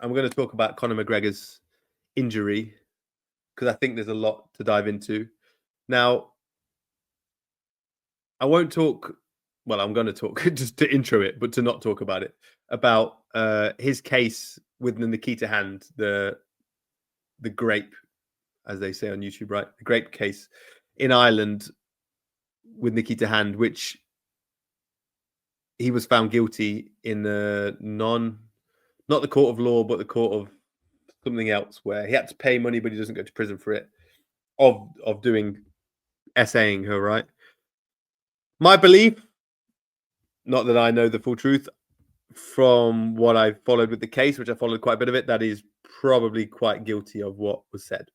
I'm going to talk about Conor McGregor's injury because I think there's a lot to dive into. Now, I won't talk. Well, I'm going to talk just to intro it, but to not talk about it about his case with the Nikita Hand, the grape, as they say on YouTube, right? The grape case in Ireland with Nikita Hand, which he was found guilty in the not the court of law, but the court of something else, where he had to pay money, but he doesn't go to prison for it, of doing essaying her, right? My belief, not that I know the full truth, from what I followed with the case, which I followed quite a bit of it, that is probably quite guilty of what was said.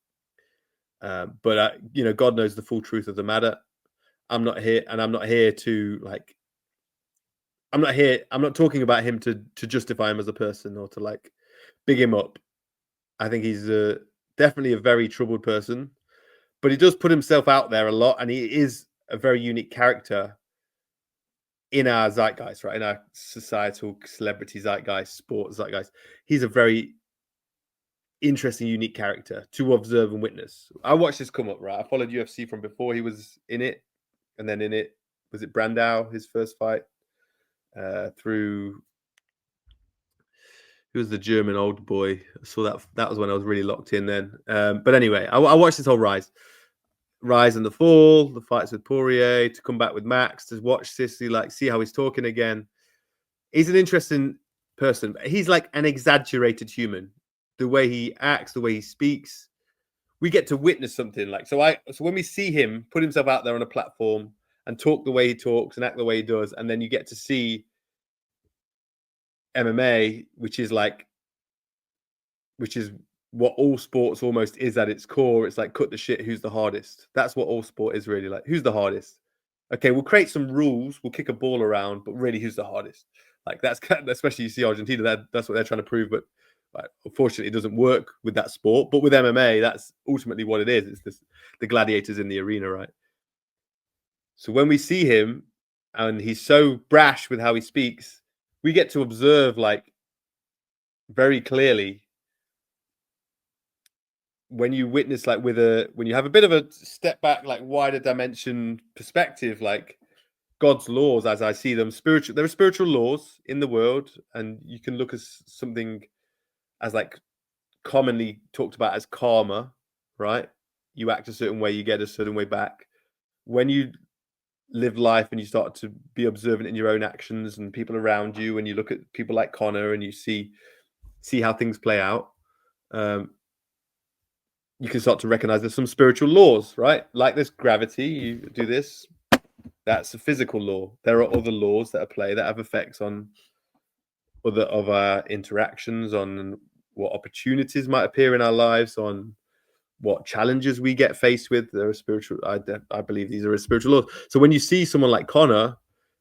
But God knows the full truth of the matter. I'm not here to I'm not talking about him to justify him as a person or to big him up. I think he's definitely a very troubled person, but he does put himself out there a lot, and he is a very unique character in our zeitgeist, right? In our societal celebrity zeitgeist, sports zeitgeist. He's a very interesting, unique character to observe and witness. I watched this come up, right? I followed UFC from before he was in it, and then in it, was it Brandau, his first fight, through... Who was the German old boy? I saw that was when I was really locked in then. But anyway, I watched this whole rise and the fall, the fights with Poirier, to come back with Max, to watch this, see how he's talking again. He's an interesting person. He's like an exaggerated human. The way he acts, the way he speaks, we get to witness something so when we see him put himself out there on a platform and talk the way he talks and act the way he does, and then you get to see MMA, which is what all sports almost is at its core. It's like, cut the shit, who's the hardest? That's what all sport is really. Who's the hardest? Okay, we'll create some rules, we'll kick a ball around, but really, who's the hardest? That's especially, you see Argentina, that's what they're trying to prove, but unfortunately it doesn't work with that sport. But with MMA, that's ultimately what it is. It's the gladiators in the arena, right? So when we see him and he's so brash with how he speaks, we get to observe very clearly, when you witness when you have a bit of a step back, wider dimension perspective, God's laws as I see them, there are spiritual laws in the world, and you can look at something as commonly talked about as karma, right? You act a certain way, you get a certain way back. When you live life and you start to be observant in your own actions and people around you, and you look at people like Conor and you see how things play out, you can start to recognize there's some spiritual laws, right? Like this gravity, you do this, that's a physical law. There are other laws that are play that have effects on other of our interactions, on what opportunities might appear in our lives, on what challenges we get faced with. There are spiritual, I believe these are spiritual laws. So when you see someone like Conor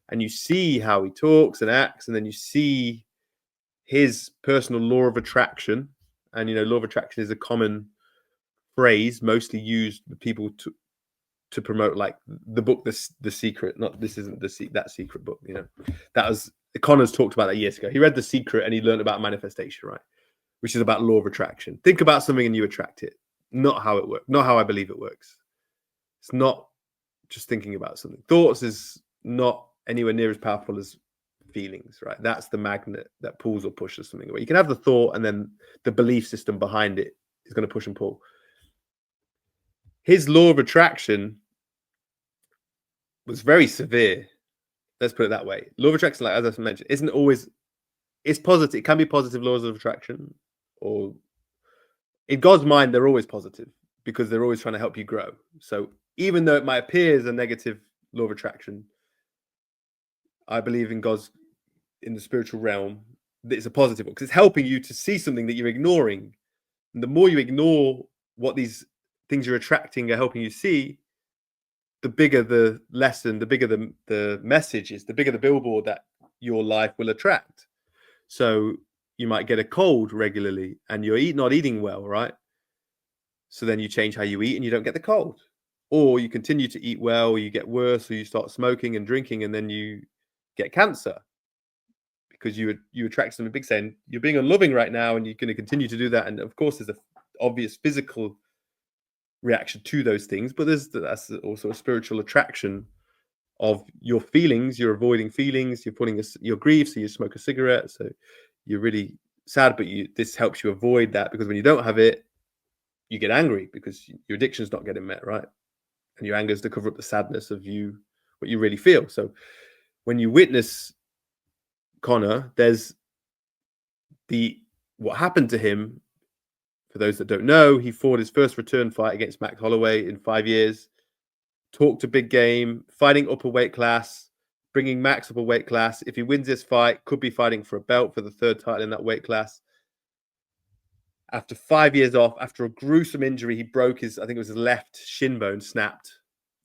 and you see how he talks and acts, and then you see his personal law of attraction, and law of attraction is a common phrase mostly used with people to promote the book, the Secret. Not, this isn't that secret book, that was, Connor's talked about that years ago. He read The Secret and he learned about manifestation, right? Which is about law of attraction. Think about something and you attract it. Not how it works. Not how I believe it works. It's not just thinking about something. Thoughts is not anywhere near as powerful as feelings, right? That's the magnet that pulls or pushes something away. You can have the thought, and then the belief system behind it is going to push and pull. His law of attraction was very severe. Let's put it that way. Law of attraction, as I mentioned, isn't always... It's positive. It can be positive laws of attraction, or in God's mind, they're always positive because they're always trying to help you grow. So even though it might appear as a negative law of attraction, I believe in the spiritual realm, that it's a positive one, because it's helping you to see something that you're ignoring. And the more you ignore what these things you're attracting are helping you see, the bigger the lesson, the bigger the message is, the bigger the billboard that your life will attract. So you might get a cold regularly and you're not eating well, right? So then you change how you eat and you don't get the cold. Or you continue to eat well, or you get worse, or you start smoking and drinking, and then you get cancer because you attract something big, saying you're being unloving right now, and you're going to continue to do that. And of course, there's an obvious physical reaction to those things, but that's also a spiritual attraction of your feelings. You're avoiding feelings. You're putting your grief, so you smoke a cigarette. So you're really sad, but this helps you avoid that, because when you don't have it, you get angry because your addiction's not getting met, right? And your anger is to cover up the sadness of what you really feel. So when you witness Conor, there's what happened to him. For those that don't know, he fought his first return fight against Max Holloway in 5 years. Talked a big game, fighting up a weight class, bringing Max up a weight class. If he wins this fight, could be fighting for a belt for the third title in that weight class. After 5 years off, after a gruesome injury, he broke his left shin bone, snapped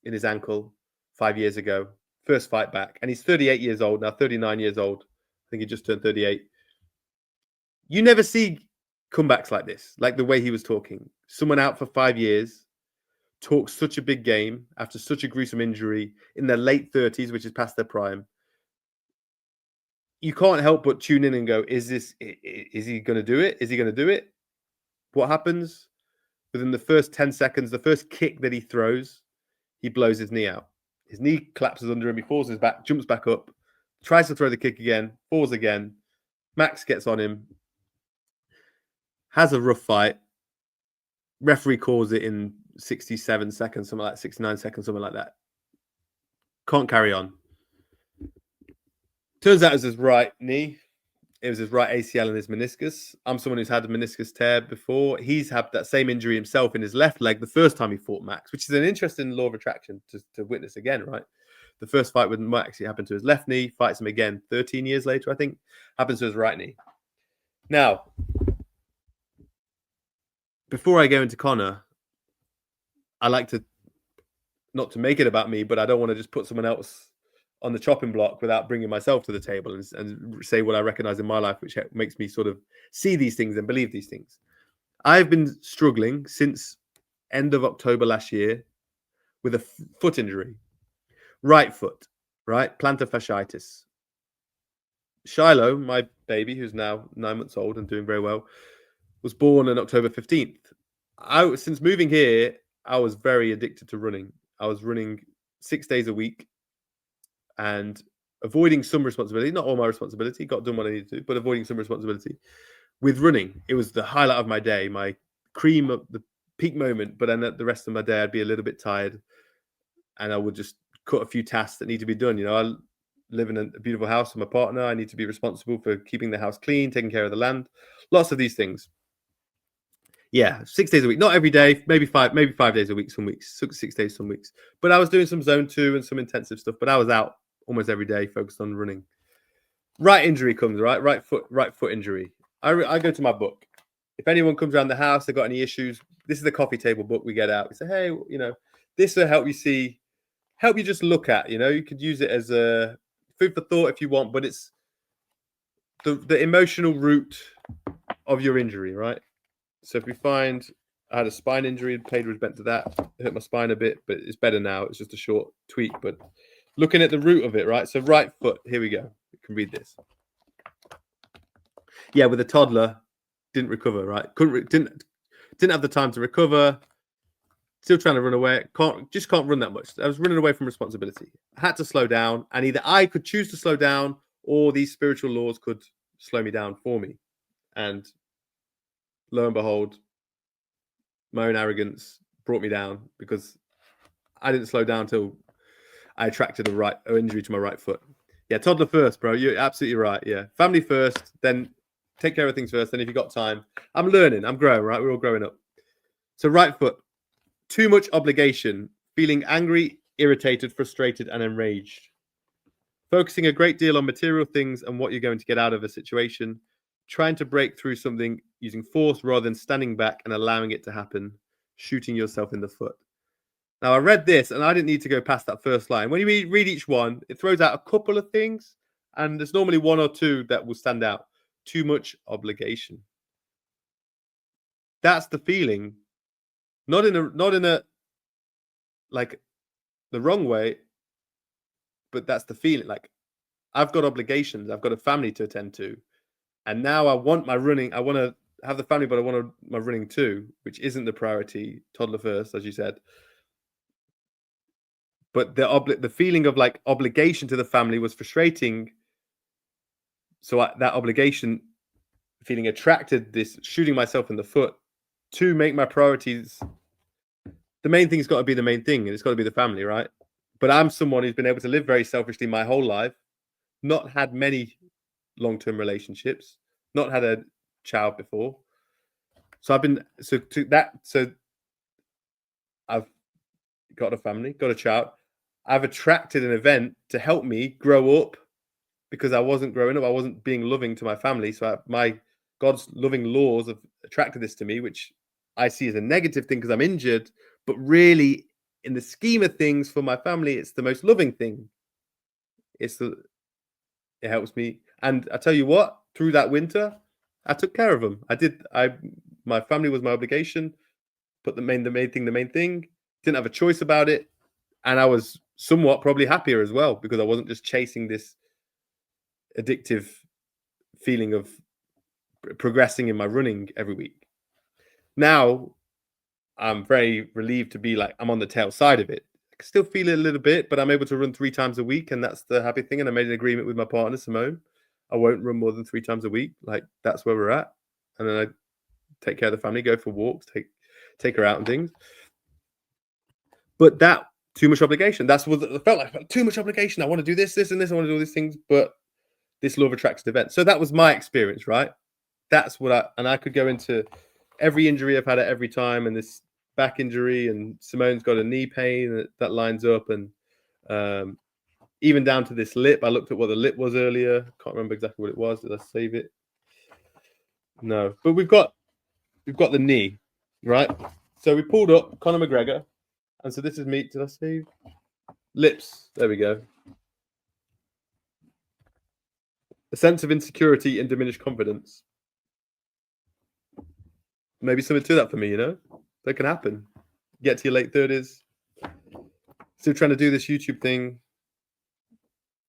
in his ankle 5 years ago. First fight back. And he's 38 years old now, 39 years old. I think he just turned 38. You never see comebacks like this, like the way he was talking. Someone out for 5 years, talks such a big game after such a gruesome injury in their late 30s, which is past their prime. You can't help but tune in and go, is he going to do it? Is he going to do it? What happens? Within the first 10 seconds, the first kick that he throws, he blows his knee out. His knee collapses under him. He falls his back, jumps back up, tries to throw the kick again, falls again. Max gets on him, has a rough fight. Referee calls it in 67 seconds, something like 69 seconds, something like that. Can't carry on. Turns out it was his right knee. It was his right ACL and his meniscus. I'm someone who's had a meniscus tear before. He's had that same injury himself in his left leg the first time he fought Max, which is an interesting law of attraction to witness again, right? The first fight with Max, it happened to his left knee. Fights him again 13 years later, I think. Happens to his right knee. Now, before I go into Conor, I like to, not to make it about me, but I don't want to just put someone else on the chopping block without bringing myself to the table and say what I recognize in my life, which makes me sort of see these things and believe these things. I've been struggling since end of October last year with a foot injury, right foot, right? Plantar fasciitis. Shiloh, my baby, who's now 9 months old and doing very well, was born on October 15th. Since moving here, I was very addicted to running. I was running 6 days a week and avoiding some responsibility, not all my responsibility, got done what I needed to do, but avoiding some responsibility with running. It was the highlight of my day, my cream of the peak moment. But then the rest of my day, I'd be a little bit tired and I would just cut a few tasks that need to be done. You know, I live in a beautiful house with my partner. I need to be responsible for keeping the house clean, taking care of the land, lots of these things. Yeah, 6 days a week, not every day, maybe 5 days a week, some weeks, 6 days, some weeks. But I was doing some zone 2 and some intensive stuff, but I was out almost every day focused on running. Right injury comes, right foot injury. I go to my book. If anyone comes around the house, they've got any issues, this is the coffee table book we get out. We say, hey, you know, this will help you just look at, you know, you could use it as a food for thought if you want, but it's the emotional root of your injury, right? So if we find I had a spine injury, paid respect to that, it hurt my spine a bit, but it's better now. It's just a short tweak, but looking at the root of it, right? So right foot, here we go. You can read this. Yeah, with a toddler, didn't recover, right? Didn't have the time to recover. Still trying to run away. Can't run that much. I was running away from responsibility. I had to slow down, and either I could choose to slow down, or these spiritual laws could slow me down for me. And lo and behold, my own arrogance brought me down because I didn't slow down till I attracted an injury to my right foot. Yeah, toddler first, bro. You're absolutely right. Yeah, family first, then take care of things first. Then if you've got time, I'm learning, I'm growing, right? We're all growing up. So right foot, too much obligation, feeling angry, irritated, frustrated, and enraged. Focusing a great deal on material things and what you're going to get out of a situation. Trying to break through something using force rather than standing back and allowing it to happen. Shooting yourself in the foot. Now, I read this and I didn't need to go past that first line. When you read each one, it throws out a couple of things, and there's normally one or two that will stand out. Too much obligation. That's the feeling. Not in a like the wrong way, but that's the feeling. Like I've got obligations. I've got a family to attend to. And now I want my running. I want to have the family, but I want my running too, which isn't the priority. Toddler first, as you said. But the feeling of like obligation to the family was frustrating. So that obligation feeling attracted this shooting myself in the foot to make my priorities. The main thing's got to be the main thing, and it's got to be the family, right? But I'm someone who's been able to live very selfishly my whole life, not had many long-term relationships, not had a child before. So I've got a family, got a child. I've attracted an event to help me grow up because I wasn't growing up. I wasn't being loving to my family. So my God's loving laws have attracted this to me, which I see as a negative thing because I'm injured. But really, in the scheme of things for my family, it's the most loving thing. It helps me. And I tell you what, through that winter, I took care of them. My family was my obligation. Put the main thing. Didn't have a choice about it. And I was somewhat probably happier as well because I wasn't just chasing this addictive feeling of progressing in my running every week. Now I'm very relieved to be like, I'm on the tail side of it. I can still feel it a little bit, but I'm able to run 3 times a week. And that's the happy thing. And I made an agreement with my partner, Simone. I won't run more than 3 times a week. Like that's where we're at. And then I take care of the family, go for walks, take her out and things. But that too much obligation. That's what it felt like. Too much obligation. I want to do this, and this. I want to do all these things, but this law of attraction event. So that was my experience, right? That's what I could go into every injury I've had at every time, and this back injury, and Simone's got a knee pain that lines up, and even down to this lip. I looked at what the lip was earlier. Can't remember exactly what it was. Did I save it? No, but we've got the knee, right? So we pulled up Conor McGregor. And so this is me. Did I save? Lips. There we go. A sense of insecurity and diminished confidence. Maybe something to that for me, you know? That can happen. Get to your late 30s. Still trying to do this YouTube thing.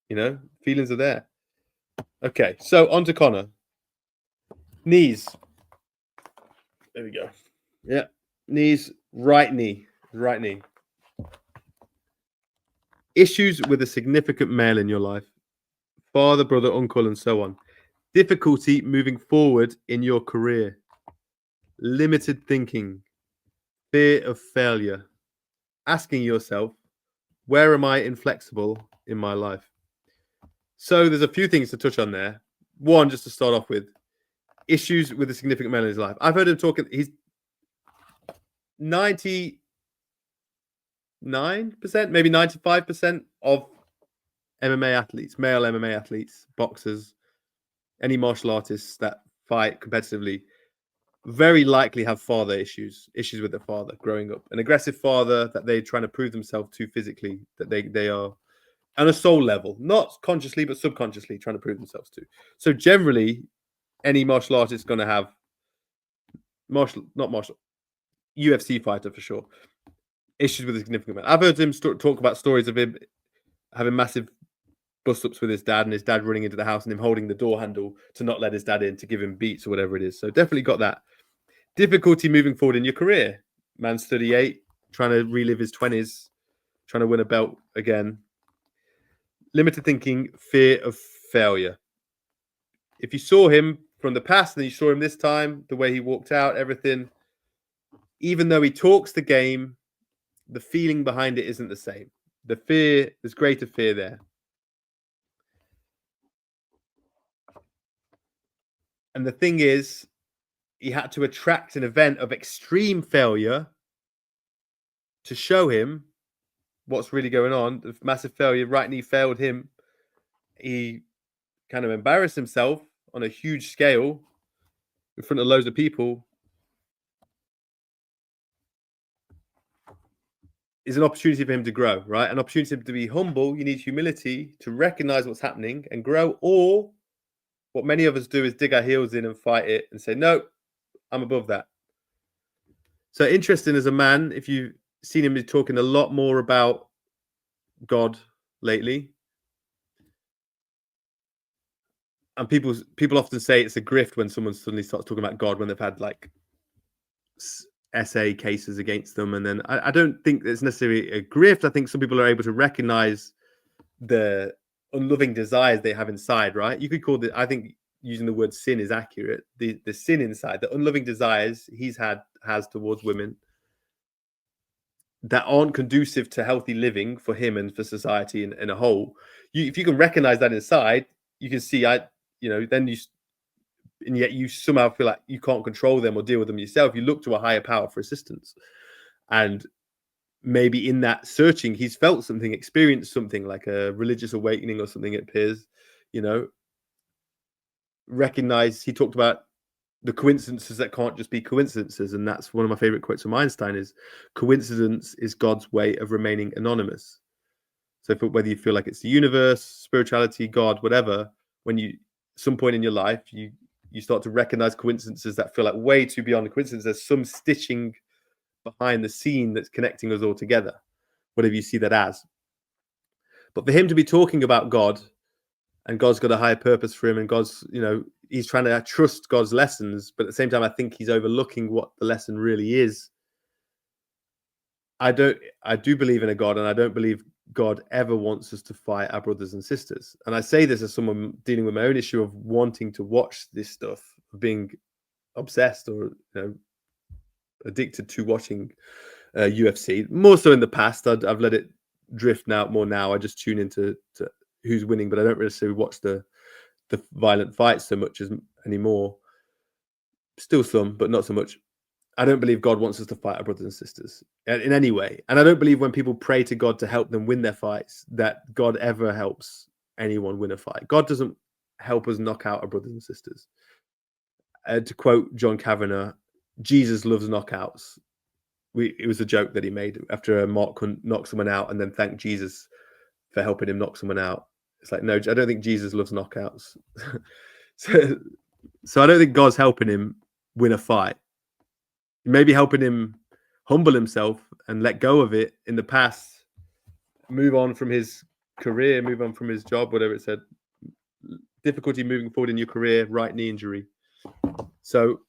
You know? Feelings are there. Okay, so on to Conor. Knees. There we go. Yeah. Knees. Right knee. Right knee. Issues with a significant male in your life. Father, brother, uncle, and so on. Difficulty moving forward in your career. Limited thinking. Fear of failure. Asking yourself, where am I inflexible in my life? So there's a few things to touch on there. One, just to start off with, issues with a significant male in his life. I've heard him talking, he's 99%, maybe 95% of MMA athletes, male MMA athletes, boxers, any martial artists that fight competitively, very likely have father issues with their father growing up. An aggressive father that they're trying to prove themselves to physically, that they are on a soul level, not consciously, but subconsciously trying to prove themselves to. So generally, any martial artist is going to have UFC fighter for sure, issues with a significant man. I've heard him talk about stories of him having massive bust-ups with his dad and his dad running into the house and him holding the door handle to not let his dad in, to give him beats or whatever it is. So definitely got that. Difficulty moving forward in your career. Man's 38, trying to relive his 20s, trying to win a belt again. Limited thinking, fear of failure. If you saw him from the past and you saw him this time, the way he walked out, everything, even though he talks the game, the feeling behind it isn't the same. The fear, there's greater fear there. And the thing is, he had to attract an event of extreme failure to show him what's really going on. The massive failure, right knee failed him. He kind of embarrassed himself on a huge scale in front of loads of people. Is an opportunity for him to grow, right? An opportunity to be humble. You need humility to recognize what's happening and grow. Or what many of us do is dig our heels in and fight it and say, no, I'm above that. So interesting as a man, if you've seen him talking a lot more about God lately. and people often say it's a grift when someone suddenly starts talking about God when they've had like essay cases against them, and then I don't think it's necessarily a grift. I think some people are able to recognize the unloving desires they have inside, right? You could call it, I think using the word sin is accurate. The sin inside, the unloving desires has towards women that aren't conducive to healthy living for him and for society in a whole. If you can recognize that inside, you can see, then and yet you somehow feel like you can't control them or deal with them yourself. You look to a higher power for assistance. And maybe in that searching, he's felt something, experienced something like a religious awakening or something, it appears, recognize, he talked about the coincidences that can't just be coincidences. And that's one of my favorite quotes from Einstein is, coincidence is God's way of remaining anonymous. So whether you feel like it's the universe, spirituality, God, whatever, when some point in your life, you start to recognize coincidences that feel like way too beyond the coincidence. There's some stitching behind the scene that's connecting us all together, whatever you see that as. But for him to be talking about God, and God's got a higher purpose for him, and God's, he's trying to trust God's lessons, but at the same time, I think he's overlooking what the lesson really is. I do believe in a God, and I don't believe God ever wants us to fight our brothers and sisters. And I say this as someone dealing with my own issue of wanting to watch this stuff, of being obsessed or addicted to watching UFC. More so in the past, I've let it drift more now. I just tune into who's winning, but I don't really watch the violent fights so much anymore. Still some, but not so much. I don't believe God wants us to fight our brothers and sisters in any way. And I don't believe when people pray to God to help them win their fights, that God ever helps anyone win a fight. God doesn't help us knock out our brothers and sisters. To quote John Kavanagh, Jesus loves knockouts. It was a joke that he made after Mark couldn't knock someone out and then thank Jesus for helping him knock someone out. It's like, no, I don't think Jesus loves knockouts. So I don't think God's helping him win a fight. Maybe helping him humble himself and let go of it in the past, move on from his career, move on from his job, whatever it said. Difficulty moving forward in your career, right knee injury. So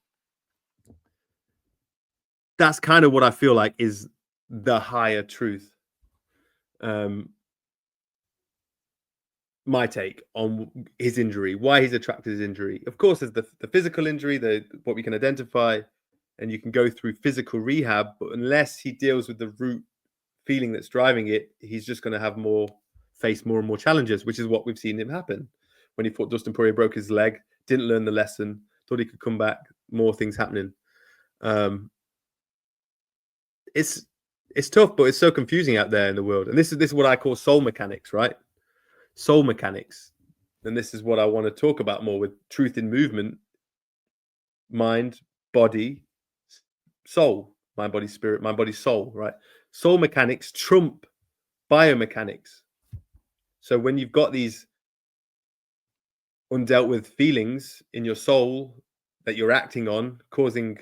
that's kind of what I feel like is the higher truth. My take on his injury, why he's attracted to his injury. Of course, there's the physical injury, what we can identify, and you can go through physical rehab, but unless he deals with the root feeling that's driving it, he's just going to face more and more challenges, which is what we've seen him happen. When he fought Dustin Poirier, broke his leg, didn't learn the lesson, thought he could come back, more things happening. It's tough, but it's so confusing out there in the world. And this is what I call soul mechanics, right? Soul mechanics. And this is what I want to talk about more with truth in movement, mind, body, soul, mind, body, spirit, mind, body, soul, right? Soul mechanics trump biomechanics. So when you've got these undealt with feelings in your soul that you're acting on, causing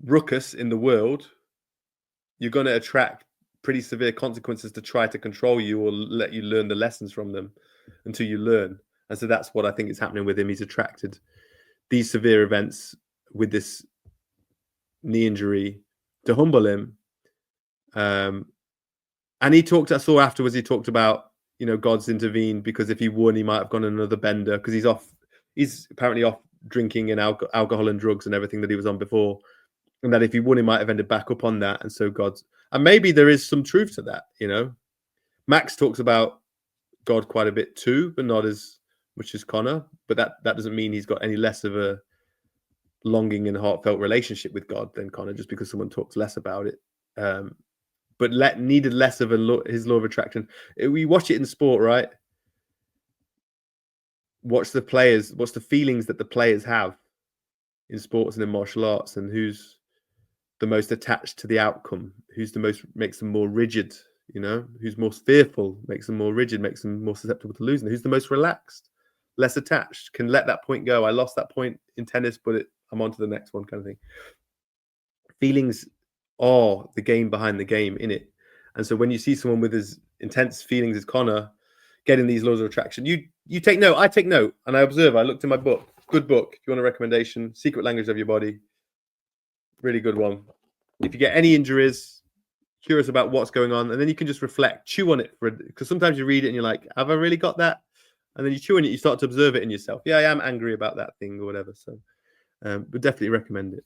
ruckus in the world, you're going to attract pretty severe consequences to try to control you or let you learn the lessons from them until you learn. And so that's what I think is happening with him. He's attracted these severe events with this knee injury to humble him. And I saw afterwards, he talked about, God's intervened because if he won, he might have gone on another bender because he's apparently off drinking and alcohol and drugs and everything that he was on before. And that if he won, he might have ended back up on that. And so and maybe there is some truth to that, Max talks about God quite a bit too, but not as much as Conor. But that doesn't mean he's got any less of a longing and heartfelt relationship with God than Conor, just because someone talks less about it. But needed less of his law of attraction. We watch it in sport, right? Watch the players, what's the feelings that the players have in sports and in martial arts, and who's the most attached to the outcome, makes them more rigid, who's most fearful, makes them more rigid, makes them more susceptible to losing, who's the most relaxed, less attached, can let that point go. I lost that point in tennis, but I'm on to the next one, kind of thing. Feelings are the game behind the game in it. And so when you see someone with as intense feelings as Conor, getting these laws of attraction. You take note, I take note, and I observe. I looked in my book. Good book. If you want a recommendation, Secret Language of Your Body. Really good one. If you get any injuries, curious about what's going on, and then you can just reflect, chew on it, because sometimes you read it and you're like, have I really got that? And then you chew on it, you start to observe it in yourself. Yeah, I am angry about that thing or whatever. So would definitely recommend it.